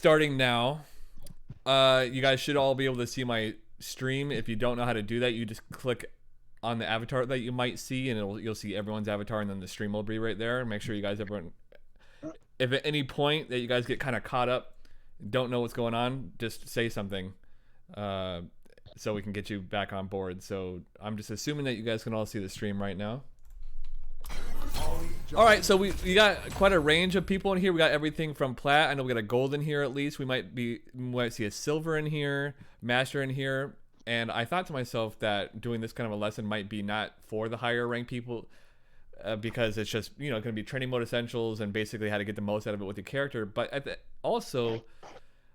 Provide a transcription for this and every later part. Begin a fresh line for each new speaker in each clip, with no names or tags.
Starting now. You guys should all be able to see my stream. If you don't know how to do that, you just click on the avatar that you might see, and you'll see everyone's avatar, and then the stream will be right there. Make sure you guys, everyone, if at any point that you guys get kind of caught up, don't know what's going on, just say something, so we can get you back on board. So I'm just assuming that you guys can all see the stream right now. All right, so we got quite a range of people in here. We got everything from plat. I know we got a gold in here at least. We might see a silver in here, master in here. And I thought to myself that doing this kind of a lesson might be not for the higher ranked people, because it's just, you know, going to be training mode essentials and basically how to get the most out of it with your character. But also,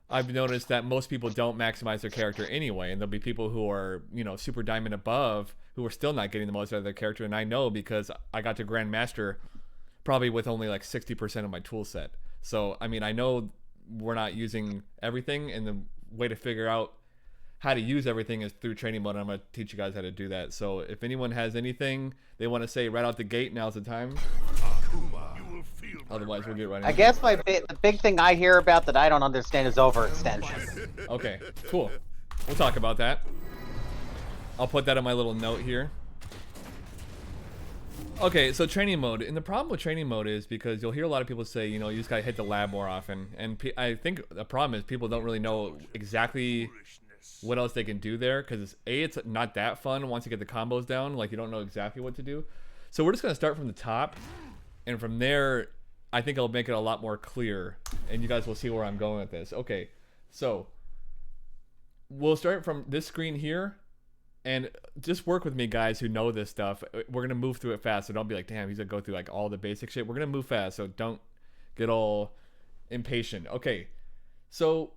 I've noticed that most people don't maximize their character anyway, and there'll be people who are, you know, super diamond above who are still not getting the most out of their character. And I know because I got to Grandmaster probably with only like 60% of my tool set. So, I mean, I know we're not using everything, and the way to figure out how to use everything is through training mode, and I'm going to teach you guys how to do that. So if anyone has anything they want to say right out the gate, now's the time. Otherwise, we'll get right into it.
I guess the big thing I hear about that I don't understand is overextension.
Okay, cool. We'll talk about that. I'll put that on my little note here. Okay, so training mode. And the problem with training mode is because you'll hear a lot of people say, you know, you just gotta hit the lab more often. And I think the problem is people don't really know exactly what else they can do there, because it's not that fun once you get the combos down. Like, you don't know exactly what to do. So we're just gonna start from the top, and from there, I think I'll make it a lot more clear, and you guys will see where I'm going with this. Okay, so we'll start from this screen here. And just work with me, guys, who know this stuff. We're going to move through it fast, so don't be like, damn, he's going to go through like all the basic shit. We're going to move fast, so don't get all impatient. Okay, so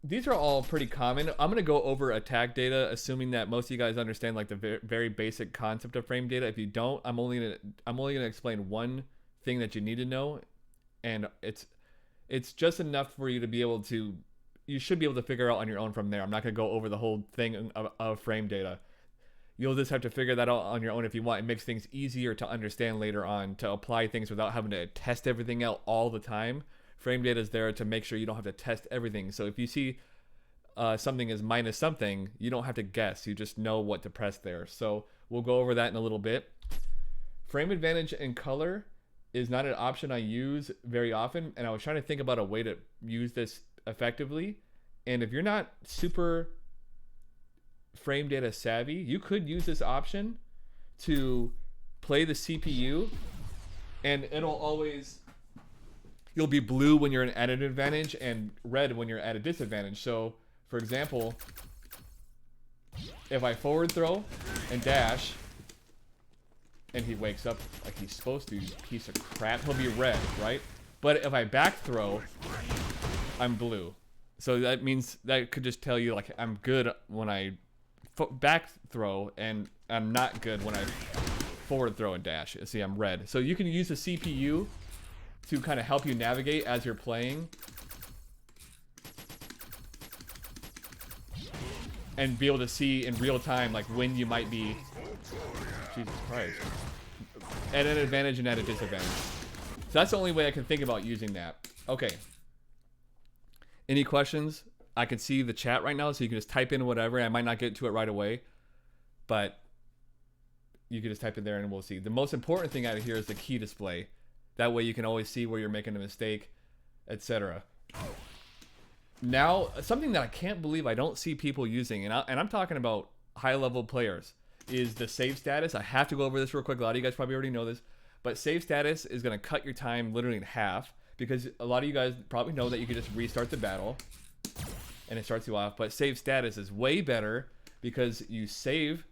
these are all pretty common. I'm going to go over attack data, assuming that most of you guys understand like the very basic concept of frame data. If you don't, I'm only going to explain one thing that you need to know, and it's just enough for you to be able to, you should be able to figure out on your own from there. I'm not going to go over the whole thing of frame data. You'll just have to figure that out on your own if you want. It makes things easier to understand later on, to apply things without having to test everything out all the time. Frame data is there to make sure you don't have to test everything. So if you see something is minus something, you don't have to guess. You just know what to press there. So we'll go over that in a little bit. Frame advantage and color is not an option I use very often, and I was trying to think about a way to use this effectively. And if you're not super frame data savvy, you could use this option to play the CPU, and you'll be blue when you're at an advantage and red when you're at a disadvantage. So for example, if I forward throw and dash and he wakes up like he's supposed to, you piece of crap, he'll be red, right? But if I back throw, I'm blue. So that means that could just tell you like I'm good when I back throw, and I'm not good when I forward throw and dash. See, I'm red. So you can use the CPU to kind of help you navigate as you're playing, and be able to see in real time like when you might be, Jesus Christ, at an advantage and at a disadvantage. So that's the only way I can think about using that. Okay. Any questions? I can see the chat right now, so you can just type in whatever. I might not get to it right away, but you can just type in there and we'll see. The most important thing out of here is the key display. That way you can always see where you're making a mistake, etc. Now, something that I can't believe I don't see people using, and I'm talking about high-level players, is the save status. I have to go over this real quick. A lot of you guys probably already know this, but save status is going to cut your time literally in half, because a lot of you guys probably know that you can just restart the battle and it starts you off. But save status is way better because you save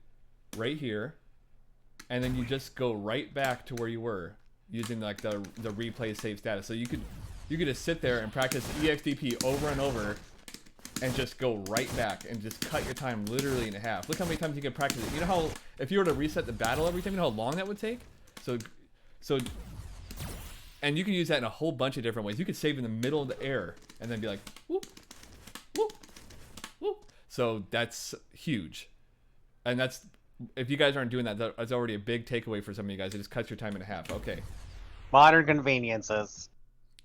right here and then you just go right back to where you were using like the replay save status. So you could just sit there and practice EXDP over and over and just go right back and just cut your time literally in half. Look how many times you can practice it. You know how if you were to reset the battle every time, you know how long that would take? So and you can use that in a whole bunch of different ways. You could save in the middle of the air and then be like, whoop, whoop, whoop. So that's huge. And that's, if you guys aren't doing that, that's already a big takeaway for some of you guys. It just cuts your time in half. Okay.
Modern conveniences.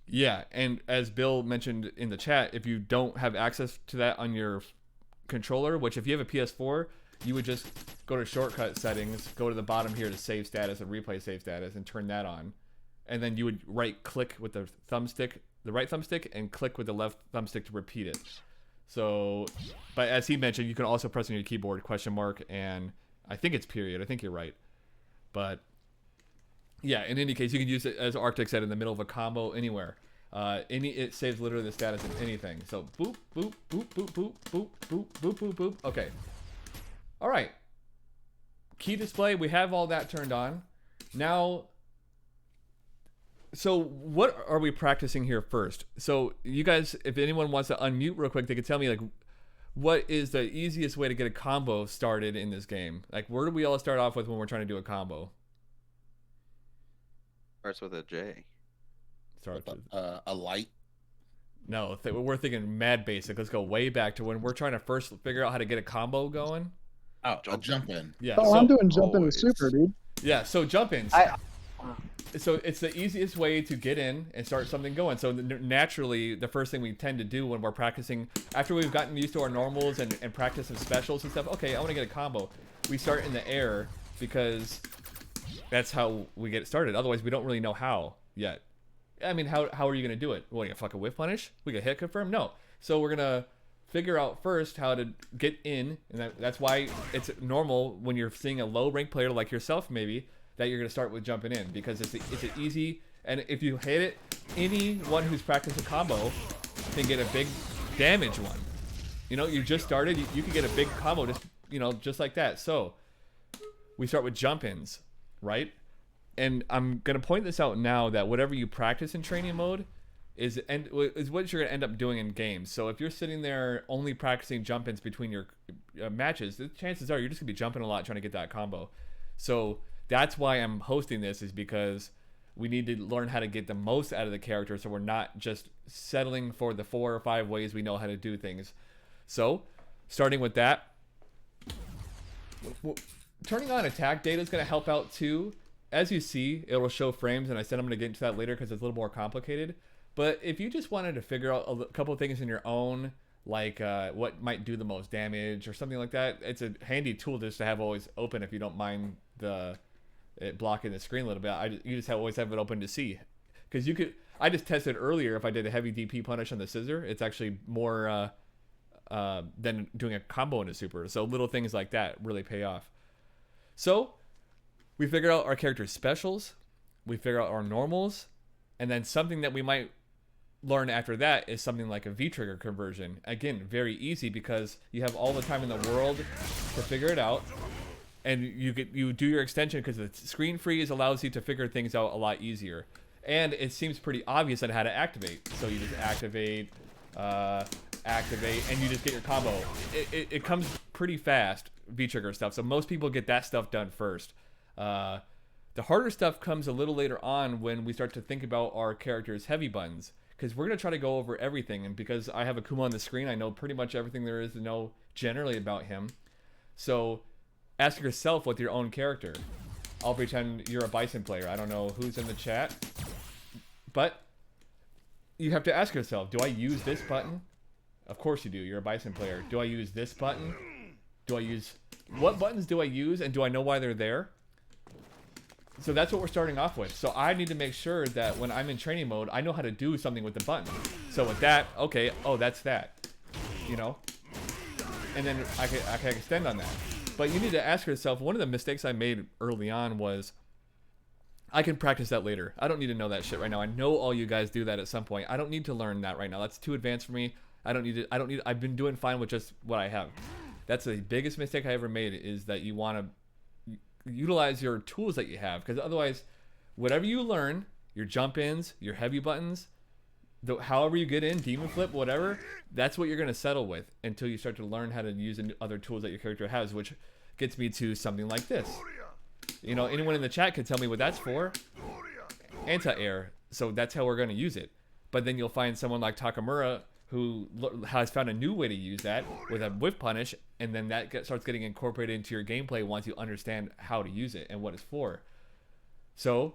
Yeah, and as Bill mentioned in the chat, if you don't have access to that on your controller, which if you have a PS4, you would just go to shortcut settings, go to the bottom here to save status and replay save status, and turn that on. And then you would right click with the thumbstick, the right thumbstick, and click with the left thumbstick to repeat it. So, but as he mentioned, you can also press on your keyboard question mark, and I think it's period. I think you're right. But yeah, in any case, you can use it, as Arctic said, in the middle of a combo anywhere. It saves literally the status of anything. So boop, boop, boop, boop, boop, boop, boop, boop, boop, boop. Okay. All right. Key display, we have all that turned on. Now, so what are we practicing here first? So you guys, if anyone wants to unmute real quick, they could tell me, like, what is the easiest way to get a combo started in this game? Like, where do we all start off with when we're trying to do a combo?
Starts with a J.
Starts with
a light.
No, we're thinking mad basic. Let's go way back to when we're trying to first figure out how to get a combo going.
Oh, a jump in.
Yeah.
Oh,
so,
I'm doing jumping with
always.
super, dude.
yeah, so jump ins. So it's the easiest way to get in and start something going. So naturally, the first thing we tend to do when we're practicing, after we've gotten used to our normals and practice some specials and stuff, okay, I want to get a combo. We start in the air because that's how we get started. Otherwise, we don't really know how yet. I mean, how are you going to do it? What, you gonna fucking whiff punish? We get hit confirm? No. So we're going to figure out first how to get in, and that's why it's normal when you're seeing a low rank player like yourself maybe, that you're going to start with jumping in, because it's an easy, and if you hit it, anyone who's practiced a combo can get a big damage one. You know, you just started, you can get a big combo just like that. So we start with jump ins, right? And I'm going to point this out now, that whatever you practice in training mode is what you're going to end up doing in games. So if you're sitting there only practicing jump ins between your matches, the chances are you're just going to be jumping a lot trying to get that combo. So that's why I'm hosting this, is because we need to learn how to get the most out of the character, so we're not just settling for the 4 or 5 ways we know how to do things. So, starting with that, turning on attack data is going to help out too. As you see, it'll show frames, and I said I'm going to get into that later because it's a little more complicated. But if you just wanted to figure out a couple of things in your own, like what might do the most damage or something like that, it's a handy tool just to have always open if you don't mind it blocking the screen a little bit. You just always have it open to see, because I just tested earlier if I did a heavy DP punish on the scissor, it's actually more than doing a combo in a super. So little things like that really pay off. So we figure out our character's specials, we figure out our normals, and then something that we might learn after that is something like a V-trigger conversion. Again, very easy because you have all the time in the world to figure it out. And you do your extension because the screen freeze allows you to figure things out a lot easier. And it seems pretty obvious on how to activate. So you just activate, and you just get your combo. It comes pretty fast, V-trigger stuff. So most people get that stuff done first. The harder stuff comes a little later on when we start to think about our character's heavy buttons. Because we're going to try to go over everything. And because I have Akuma on the screen, I know pretty much everything there is to know generally about him. So ask yourself with your own character. I'll pretend you're a Bison player. I don't know who's in the chat. But you have to ask yourself, do I use this button? Of course you do. You're a Bison player. Do I use this button? What buttons do I use, and do I know why they're there? So that's what we're starting off with. So I need to make sure that when I'm in training mode, I know how to do something with the button. So with that, okay, oh, that's that. You know? And then I can extend on that. But you need to ask yourself, one of the mistakes I made early on was, I can practice that later. I don't need to know that shit right now. I know all you guys do that at some point. I don't need to learn that right now. That's too advanced for me. I've been doing fine with just what I have. That's the biggest mistake I ever made, is that you want to utilize your tools that you have, because otherwise, whatever you learn, your jump ins, your heavy buttons, however you get in, demon flip, whatever, that's what you're going to settle with until you start to learn how to use other tools that your character has, which gets me to something like this. You know, anyone in the chat can tell me what that's for. Anti-air. So that's how we're going to use it. But then you'll find someone like Takamura who has found a new way to use that with a whiff punish, and then that starts getting incorporated into your gameplay once you understand how to use it and what it's for. So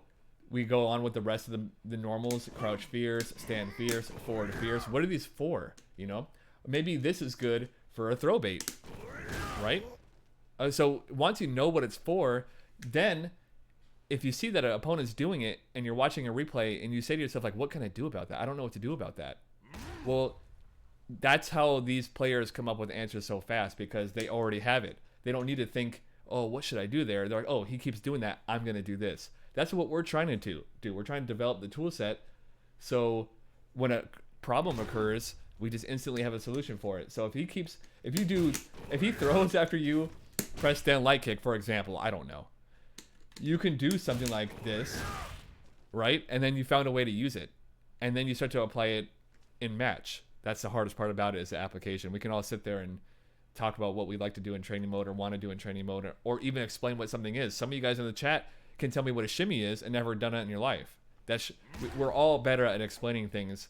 we go on with the rest of the normals, crouch fierce, stand fierce, forward fierce. What are these for, you know? Maybe this is good for a throw bait, right? So once you know what it's for, then if you see that an opponent's doing it and you're watching a replay and you say to yourself, like, what can I do about that? I don't know what to do about that. Well, that's how these players come up with answers so fast, because they already have it. They don't need to think, oh, what should I do there? They're like, oh, he keeps doing that, I'm going to do this. That's what we're trying to do. We're trying to develop the tool set so when a problem occurs, we just instantly have a solution for it. So if he throws after you, press stand light kick, for example, I don't know. You can do something like this, right? And then you found a way to use it. And then you start to apply it in match. That's the hardest part about it, is the application. We can all sit there and talk about what we like to do in training mode or want to do in training mode, or even explain what something is. Some of you guys in the chat can tell me what a shimmy is and never done it in your life. We're all better at explaining things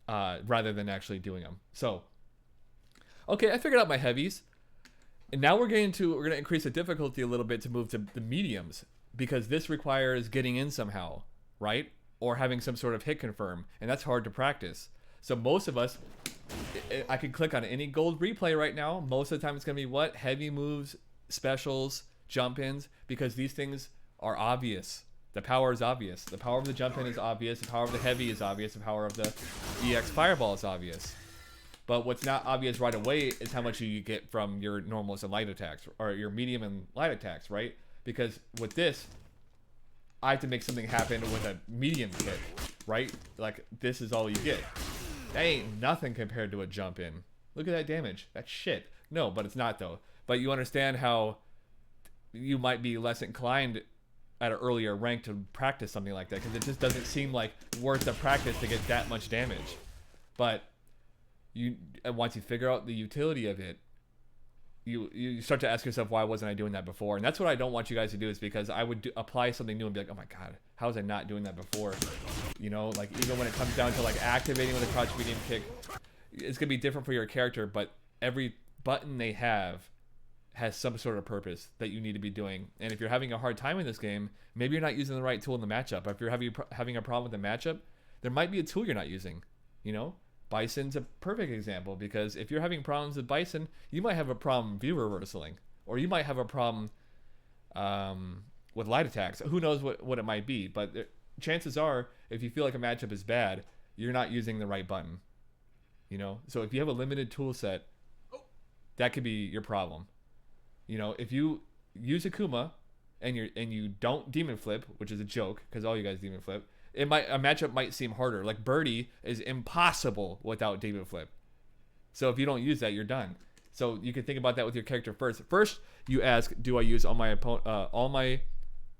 rather than actually doing them. So, okay, I figured out my heavies. And now we're going to increase the difficulty a little bit to move to the mediums, because this requires getting in somehow, right? Or having some sort of hit confirm, and that's hard to practice. So most of us, I could click on any gold replay right now. Most of the time it's going to be what? Heavy moves, specials, jump-ins, because these things are obvious. The power is obvious. The power of the jump-in is obvious. The power of the heavy is obvious. The power of the EX fireball is obvious. But what's not obvious right away is how much you get from your normals and light attacks, or your medium and light attacks, right? Because with this, I have to make something happen with a medium kick, right? Like, this is all you get. That ain't nothing compared to a jump in. Look at that damage. That's shit. No, but it's not, though. But you understand how you might be less inclined at an earlier rank to practice something like that, because it just doesn't seem like worth the practice to get that much damage. But once you figure out the utility of it, you start to ask yourself, why wasn't I doing that before? And that's what I don't want you guys to do, is because I would apply something new and be like, oh my god, how was I not doing that before? You know, like, even when it comes down to like activating with a crouch medium kick, it's gonna be different for your character, but every button they have has some sort of purpose that you need to be doing. And if you're having a hard time in this game, maybe you're not using the right tool in the matchup. If you're having a problem with the matchup, there might be a tool you're not using. You know, Bison's a perfect example, because if you're having problems with Bison, you might have a problem view reversaling, or you might have a problem with light attacks. Who knows what it might be, but chances are, if you feel like a matchup is bad, you're not using the right button. You know, so if you have a limited tool set, that could be your problem. You know, if you use Akuma and you don't demon flip, which is a joke because all you guys demon flip, a matchup might seem harder. Like Birdie is impossible without demon flip. So if you don't use that, you're done. So you can think about that with your character first. First, you ask, do I use all my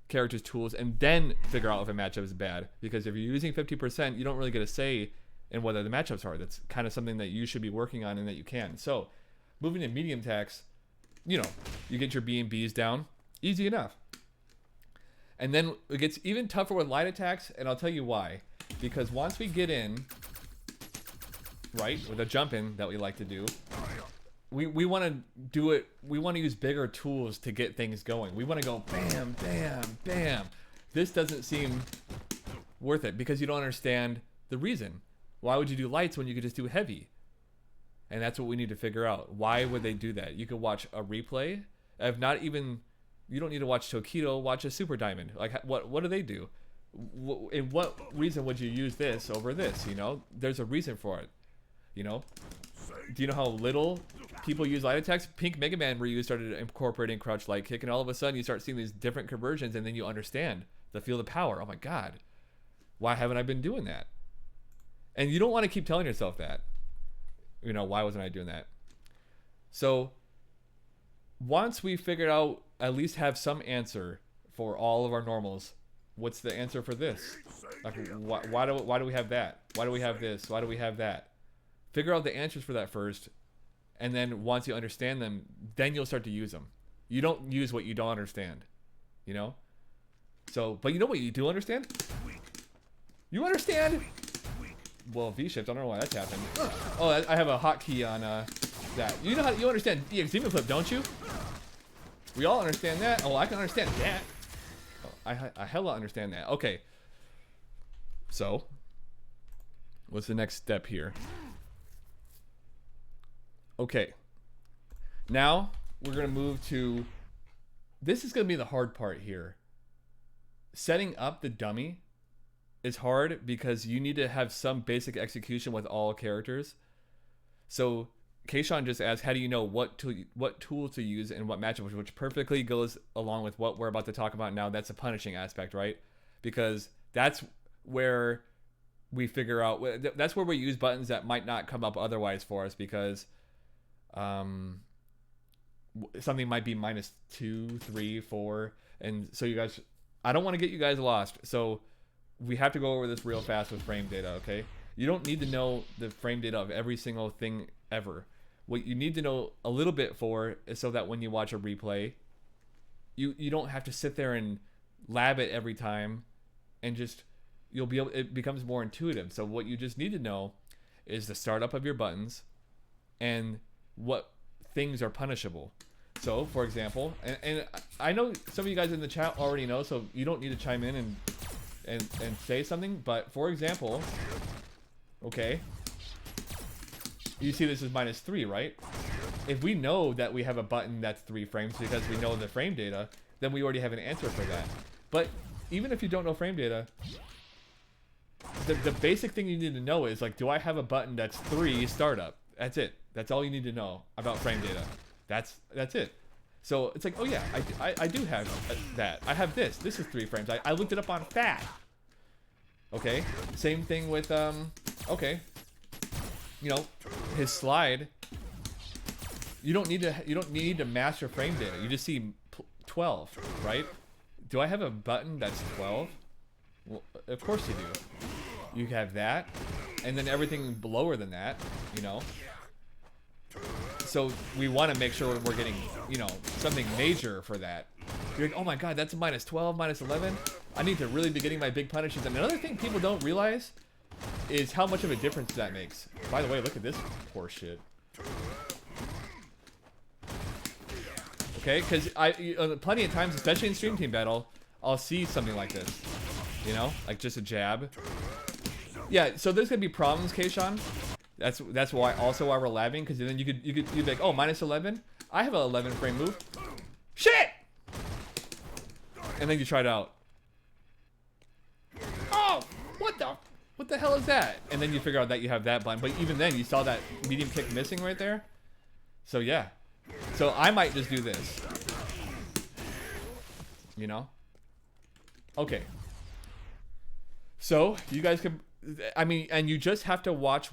character's tools, and then figure out if a matchup is bad. Because if you're using 50%, you don't really get a say in whether the matchups are. That's kind of something that you should be working on and that you can. So moving to medium attacks, you know, you get your B and Bs down, easy enough. And then it gets even tougher with light attacks, and I'll tell you why. Because once we get in, right, with a jump in that we like to do, we want to do it, we want to use bigger tools to get things going. We want to go bam, bam, bam. This doesn't seem worth it because you don't understand the reason. Why would you do lights when you could just do heavy? And that's what we need to figure out. Why would they do that? You could watch a replay. If not even, you don't need to watch Tokido, watch a Super Diamond. Like, what do they do? In what reason would you use this over this? You know, there's a reason for it. You know, do you know how little people use light attacks? Pink Mega Man Ryu started incorporating crouch light kick, and all of a sudden you start seeing these different conversions, and then you understand the field of power. Oh my god, why haven't I been doing that? And you don't want to keep telling yourself that. You know, why wasn't I doing that? So once we figured out, at least have some answer for all of our normals, what's the answer for this? Like, why do we have that? Why do we have this? Why do we have that? Figure out the answers for that first, and then once you understand them, then you'll start to use them. You don't use what you don't understand, you know? So, but you know what you do understand? You understand? Well, V-shift, I don't know why that's happened. Oh, I have a hotkey on that. You know how you understand EX Demon Flip, don't you? We all understand that. Oh, I can understand that. Oh, I hella understand that. Okay. So, what's the next step here? Okay. Now, we're going to move to... This is going to be the hard part here. Setting up the dummy is hard because you need to have some basic execution with all characters. So, Kayshawn just asked, how do you know what tool to use and what matchup, which perfectly goes along with what we're about to talk about now. That's a punishing aspect, right? Because that's where we figure out, that's where we use buttons that might not come up otherwise for us, because something might be -2, 3, 4, and so you guys, I don't want to get you guys lost, so we have to go over this real fast with frame data. Okay, you don't need to know the frame data of every single thing ever. What you need to know a little bit for is so that when you watch a replay, you don't have to sit there and lab it every time, and just you'll be able, it becomes more intuitive. So what you just need to know is the startup of your buttons and what things are punishable. So for example, and I know some of you guys in the chat already know, so you don't need to chime in and say something, but for example, okay, you see this is -3, right? If we know that we have a button that's 3 frames because we know the frame data, then we already have an answer for that. But even if you don't know frame data, the basic thing you need to know is, like, do I have a button that's 3 startup? That's it. That's all you need to know about frame data. That's it. So it's like, oh yeah, I do have that. I have this. This is 3 frames. I looked it up on FAT. Okay. Same thing with okay. You know, his slide. You don't need to master frame data. You just see 12, right? Do I have a button that's 12? Well, of course you do. You have that, and then everything lower than that, you know. So we want to make sure we're getting, you know, something major for that. You're like, oh my god, that's a -12, -11. I need to really be getting my big punishes. And another thing people don't realize is how much of a difference that makes. By the way, look at this poor shit. Okay, because plenty of times, especially in Stream Team Battle, I'll see something like this. You know, like just a jab. Yeah, so there's gonna be problems, Kayshawn. That's why why we're labbing, because then you'd be like, oh, -11. I have an 11 frame move. Shit! And then you try it out. Oh, what the hell is that? And then you figure out that you have that button. But even then, you saw that medium kick missing right there. So yeah. So I might just do this. You know? Okay. So you guys can, I mean, and you just have to watch,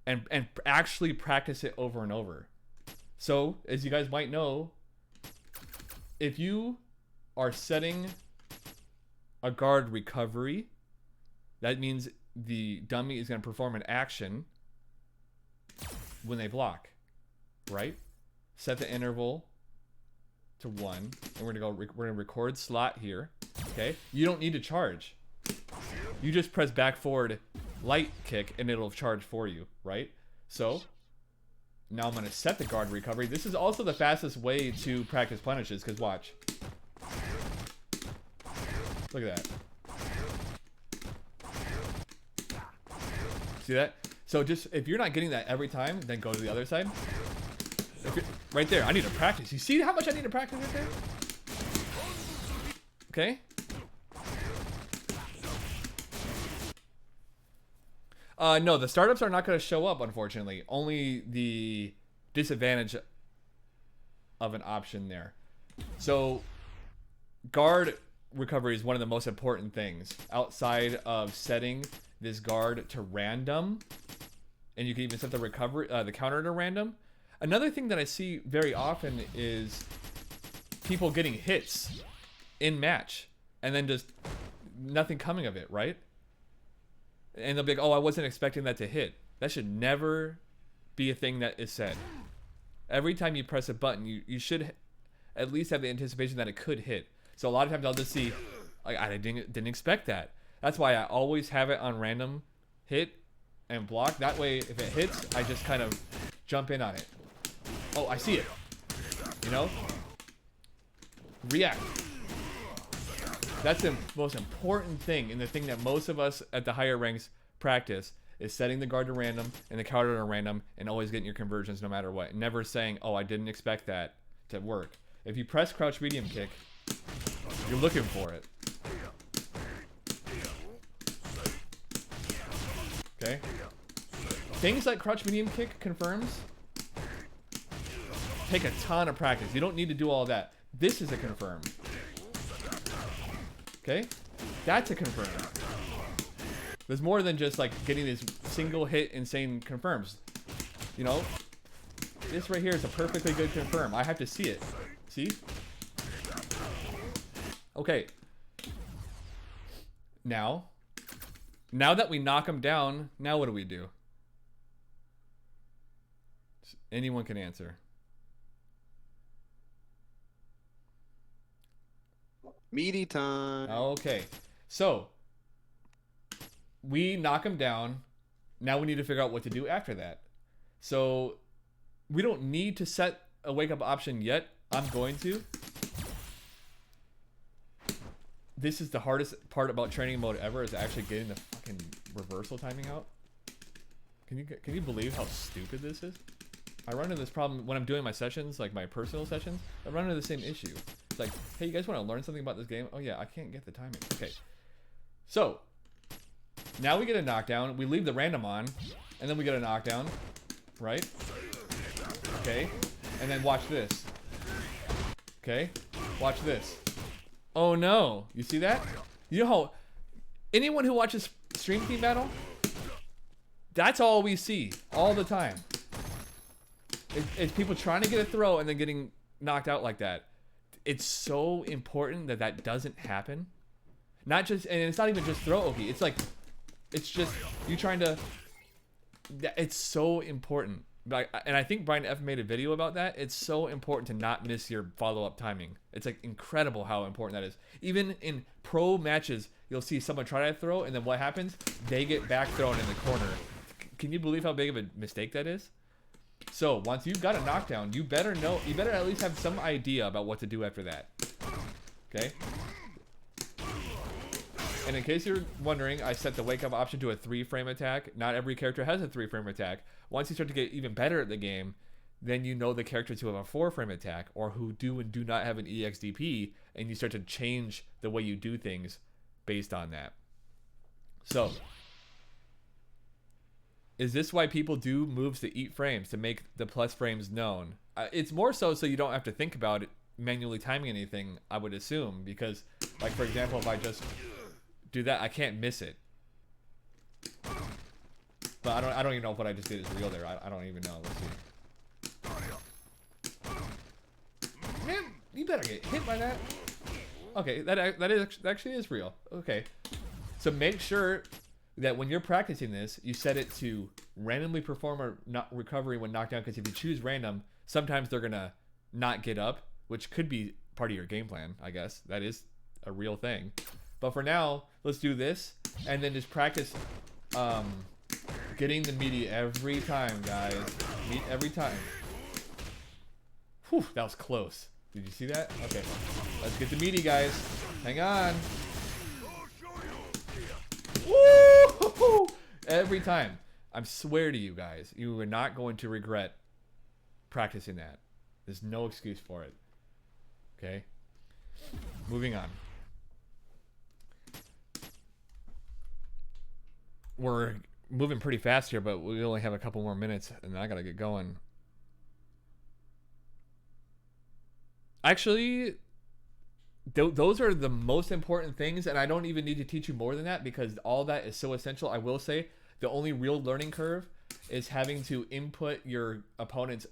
and actually practice it over and over. So, as you guys might know, if you are setting a guard recovery, that means the dummy is going to perform an action when they block, right? Set the interval to 1, and we're going to record slot here. Okay? You don't need to charge. You just press back forward light kick and it'll charge for you, right? So now I'm going to set the guard recovery. This is also the fastest way to practice punishes, because watch. Look at that. See that? So just, if you're not getting that every time, then go to the other side. Right there, I need to practice. You see how much I need to practice right there? Okay. No, the startups are not going to show up, unfortunately. Only the disadvantage of an option there. So, guard recovery is one of the most important things outside of setting this guard to random, and you can even set the recovery, the counter to random. Another thing that I see very often is people getting hits in match, and then just nothing coming of it, right? And they'll be like, oh, I wasn't expecting that to hit. That should never be a thing that is said. Every time you press a button, you should at least have the anticipation that it could hit. So a lot of times I'll just see, like, I didn't expect that. That's why I always have it on random hit and block. That way, if it hits, I just kind of jump in on it. Oh, I see it. You know? React. That's the most important thing, and the thing that most of us at the higher ranks practice is setting the guard to random and the counter to random and always getting your conversions no matter what. Never saying, oh, I didn't expect that to work. If you press crouch medium kick, you're looking for it. Okay? Things like crouch medium kick confirms take a ton of practice. You don't need to do all that. This is a confirm. Okay? That's a confirm. There's more than just like getting these single hit insane confirms. You know? This right here is a perfectly good confirm. I have to see it. See? Okay. Now that we knock him down, now what do we do? Anyone can answer.
Meaty time.
Okay. So, we knock him down. Now we need to figure out what to do after that. So, we don't need to set a wake up option yet. I'm going to. This is the hardest part about training mode ever, is actually getting the fucking reversal timing out. Can you believe how stupid this is? I run into this problem when I'm doing my sessions, like my personal sessions. I run into the same issue. It's like, hey, you guys want to learn something about this game? Oh yeah, I can't get the timing. Okay. So, now we get a knockdown. We leave the random on, and then we get a knockdown, right? Okay. And then watch this. Okay. Watch this. Oh no. You see that? You know how anyone who watches Stream Team Battle, that's all we see all the time. It's people trying to get a throw and then getting knocked out like that. It's so important that that doesn't happen. Not just, and it's not even just throw Oki. It's like, it's just you trying to. It's so important. And I think Brian F made a video about that. It's so important to not miss your follow-up timing. It's like incredible how important that is. Even in pro matches, you'll see someone try to throw, and then what happens? They get back thrown in the corner. Can you believe how big of a mistake that is? So once you've got a knockdown, you better at least have some idea about what to do after that. Okay? And in case you're wondering, I set the wake up option to a 3-frame attack. Not every character has a 3-frame attack. Once you start to get even better at the game, then you know the characters who have a 4-frame attack or who do and do not have an EXDP, and you start to change the way you do things based on that. So, is this why people do moves to eat frames, to make the plus frames known? It's more so you don't have to think about it manually timing anything, I would assume, because, like, for example, if I just do that, I can't miss it. But I don't even know if what I just did is real there. I don't even know. Let's see. Man, you better get hit by that. Okay, that actually is real. Okay, so make sure that when you're practicing this, you set it to randomly perform a recovery when knocked down, because if you choose random, sometimes they're gonna not get up, which could be part of your game plan, I guess. That is a real thing. But for now, let's do this, and then just practice getting the meaty every time, guys. Meat every time. Whew, that was close. Did you see that? Okay, let's get the meaty, guys. Hang on. Woo! Every time. I swear to you guys, you are not going to regret practicing that. There's no excuse for it. Okay? Moving on. We're moving pretty fast here, but we only have a couple more minutes, and I gotta get going. Actually, those are the most important things, and I don't even need to teach you more than that, because all that is so essential. I will say the only real learning curve is having to input your opponent's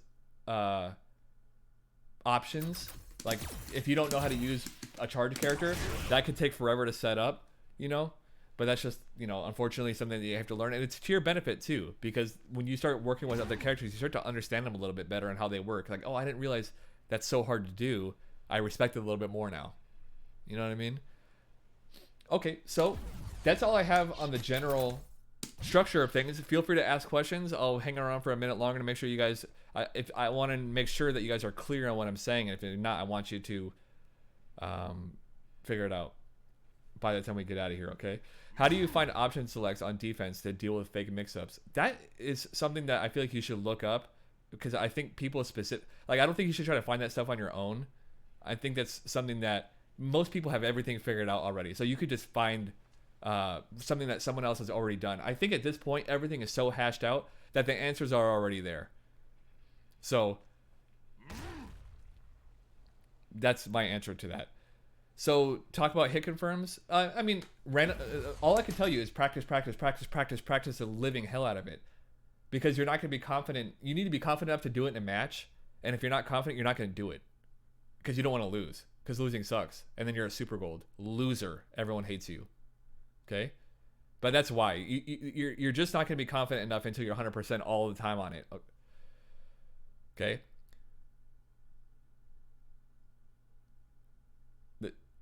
options. Like, if you don't know how to use a charge character, that could take forever to set up, you know? But that's just, you know, unfortunately something that you have to learn. And it's to your benefit, too, because when you start working with other characters, you start to understand them a little bit better and how they work. Like, oh, I didn't realize that's so hard to do. I respect it a little bit more now. You know what I mean? Okay, so that's all I have on the general structure of things. Feel free to ask questions. I'll hang around for a minute longer to make sure you guys, if I want to make sure that you guys are clear on what I'm saying. And if you're not, I want you to figure it out. by the time we get out of here, okay? How do you find option selects on defense to deal with fake mix-ups? That is something that I feel like you should look up, because I think people specific, like, I don't think you should try to find that stuff on your own. I think that's something that most people have everything figured out already. So you could just find something that someone else has already done. I think at this point, everything is so hashed out that the answers are already there. So that's my answer to that. So talk about hit confirms. I mean, all I can tell you is practice the living hell out of it, because you're not going to be confident. You need to be confident enough to do it in a match, and if you're not confident, you're not going to do it, because you don't want to lose, because losing sucks, and then you're a super gold loser. Everyone hates you. Okay, but that's why you're just not going to be confident enough until you're 100% all the time on it. Okay.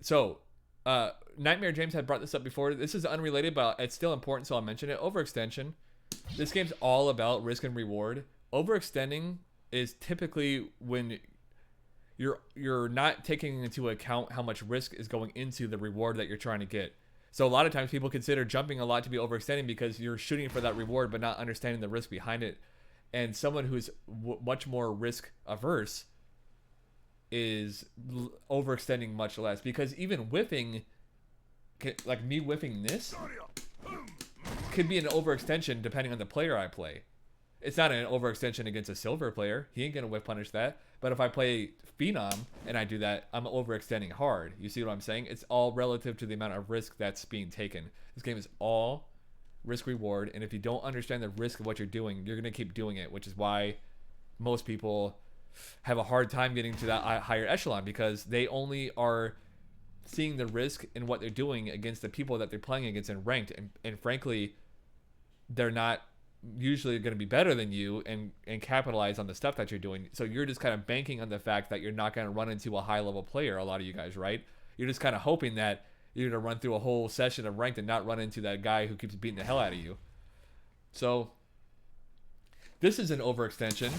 So, Nightmare James had brought this up before. This is unrelated, but it's still important, so I'll mention it. Overextension. This game's all about risk and reward. Overextending is typically when you're not taking into account how much risk is going into the reward that you're trying to get. So a lot of times people consider jumping a lot to be overextending because you're shooting for that reward but not understanding the risk behind it. And someone who's much more risk averse is overextending much less, because even whiffing, like me whiffing this, could be an overextension depending on the player I play. It's not an overextension against a silver player. He ain't gonna whiff punish that. But if I play Phenom and I do that, I'm overextending hard. You see what I'm saying? It's all relative to the amount of risk that's being taken. This game is all risk reward, and if you don't understand the risk of what you're doing, you're gonna keep doing it, which is why most people have a hard time getting to that higher echelon, because they only are seeing the risk in what they're doing against the people that they're playing against in ranked, and frankly, they're not usually going to be better than you and capitalize on the stuff that you're doing. So you're just kind of banking on the fact that you're not going to run into a high level player, a lot of you guys, right? You're just kind of hoping that you're going to run through a whole session of ranked and not run into that guy who keeps beating the hell out of you. So this is an overextension,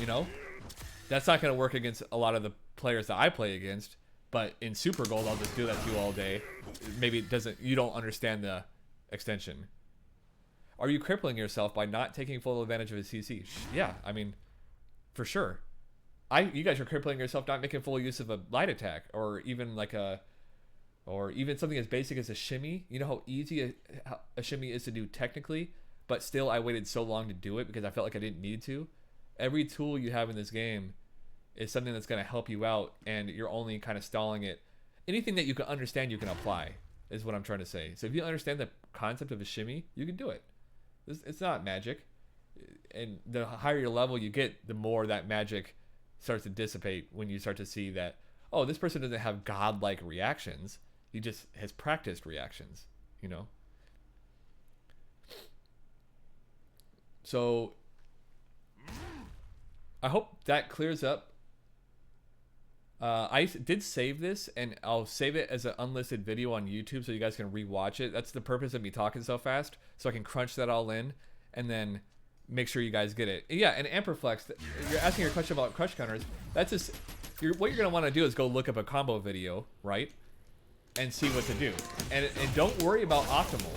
you know? That's not going to work against a lot of the players that I play against, but in Super Gold, I'll just do that to you all day. Maybe it doesn't, you don't understand the extension. Are you crippling yourself by not taking full advantage of a CC? Yeah, I mean, for sure. You guys are crippling yourself not making full use of a light attack, or even like or even something as basic as a shimmy. You know how easy a shimmy is to do technically, but still I waited so long to do it because I felt like I didn't need to. Every tool you have in this game is something that's going to help you out, and you're only kind of stalling it. Anything that you can understand, you can apply, is what I'm trying to say. So if you understand the concept of a shimmy, you can do it. It's not magic. And the higher your level you get, the more that magic starts to dissipate when you start to see that, oh, this person doesn't have godlike reactions. He just has practiced reactions, you know? So I hope that clears up. I did save this, and I'll save it as an unlisted video on YouTube so you guys can rewatch it. That's the purpose of me talking so fast, so I can crunch that all in and then make sure you guys get it. Yeah, and Amperflex, you're asking your question about crush counters. That's just, what you're going to want to do is go look up a combo video, right? And see what to do. And don't worry about optimal.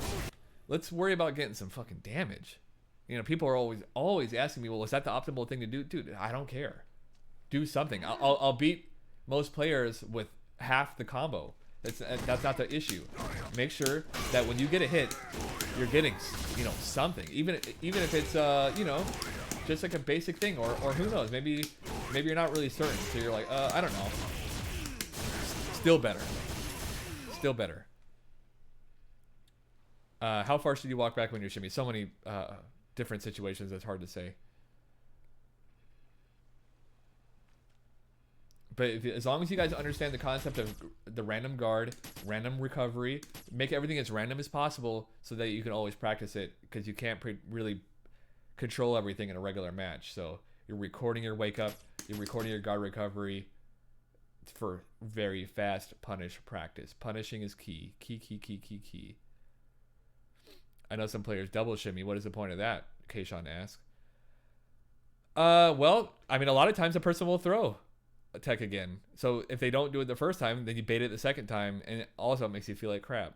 Let's worry about getting some fucking damage. You know, people are always asking me, well, is that the optimal thing to do? Dude, I don't care. Do something. I'll beat most players with half the combo. That's not the issue. Make sure that when you get a hit, you're getting, you know, something. Even if it's you know, just like a basic thing, or who knows, maybe you're not really certain. So you're like, I don't know. Still better. Still better. How far should you walk back when you're shimmy? So many different situations, it's hard to say. But as long as you guys understand the concept of the random guard, random recovery, make everything as random as possible so that you can always practice it, because you can't really control everything in a regular match. So you're recording your wake up, you're recording your guard recovery for very fast punish practice. Punishing is key. Key. I know some players double shimmy. What is the point of that? Kayshawn asks. Well, I mean, a lot of times a person will throw. tech again. So if they don't do it the first time, then you bait it the second time, and it also makes you feel like crap.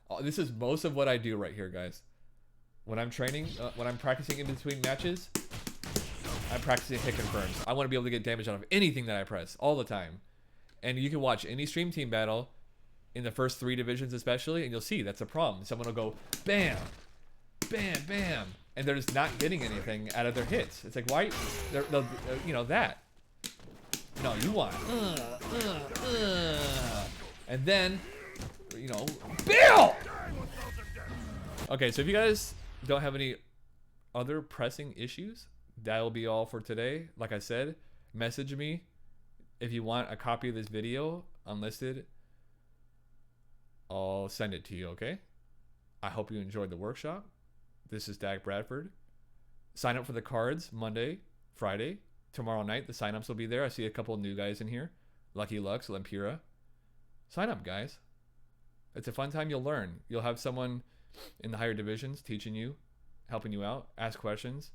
Oh, this is most of what I do right here, guys. When I'm training, when I'm practicing in between matches, I'm practicing hit confirms. I want to be able to get damage out of anything that I press all the time. And you can watch any stream team battle in the first 3 divisions especially, and you'll see that's a problem. Someone will go bam, bam, bam, and they're just not getting anything out of their hits. It's like, why? They'll you know, that. No, you want. And then, you know, Bill! Okay, so if you guys don't have any other pressing issues, that will be all for today. Like I said, message me if you want a copy of this video unlisted. I'll send it to you, okay? I hope you enjoyed the workshop. This is Dak Bradford. Sign up for the cards Monday, Friday. Tomorrow night, the signups will be there. I see a couple of new guys in here. Lucky Lux, Lempira. Sign up, guys. It's a fun time. You'll learn. You'll have someone in the higher divisions teaching you, helping you out, ask questions.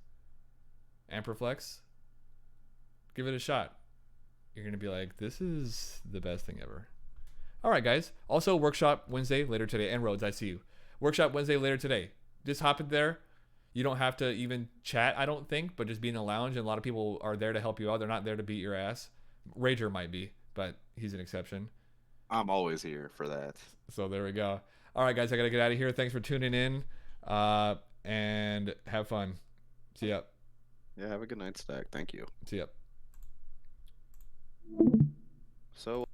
Amperflex. Give it a shot. You're going to be like, this is the best thing ever. All right, guys. Also, workshop Wednesday later today. And Rhodes, I see you. Workshop Wednesday later today. Just hop in there. You don't have to even chat, I don't think, but just be in the lounge. And a lot of people are there to help you out. They're not there to beat your ass. Rager might be, but he's an exception.
I'm always here for that.
So there we go. All right, guys. I got to get out of here. Thanks for tuning in. And have fun. See ya.
Yeah, have a good night, Stack. Thank you.
See ya.
So...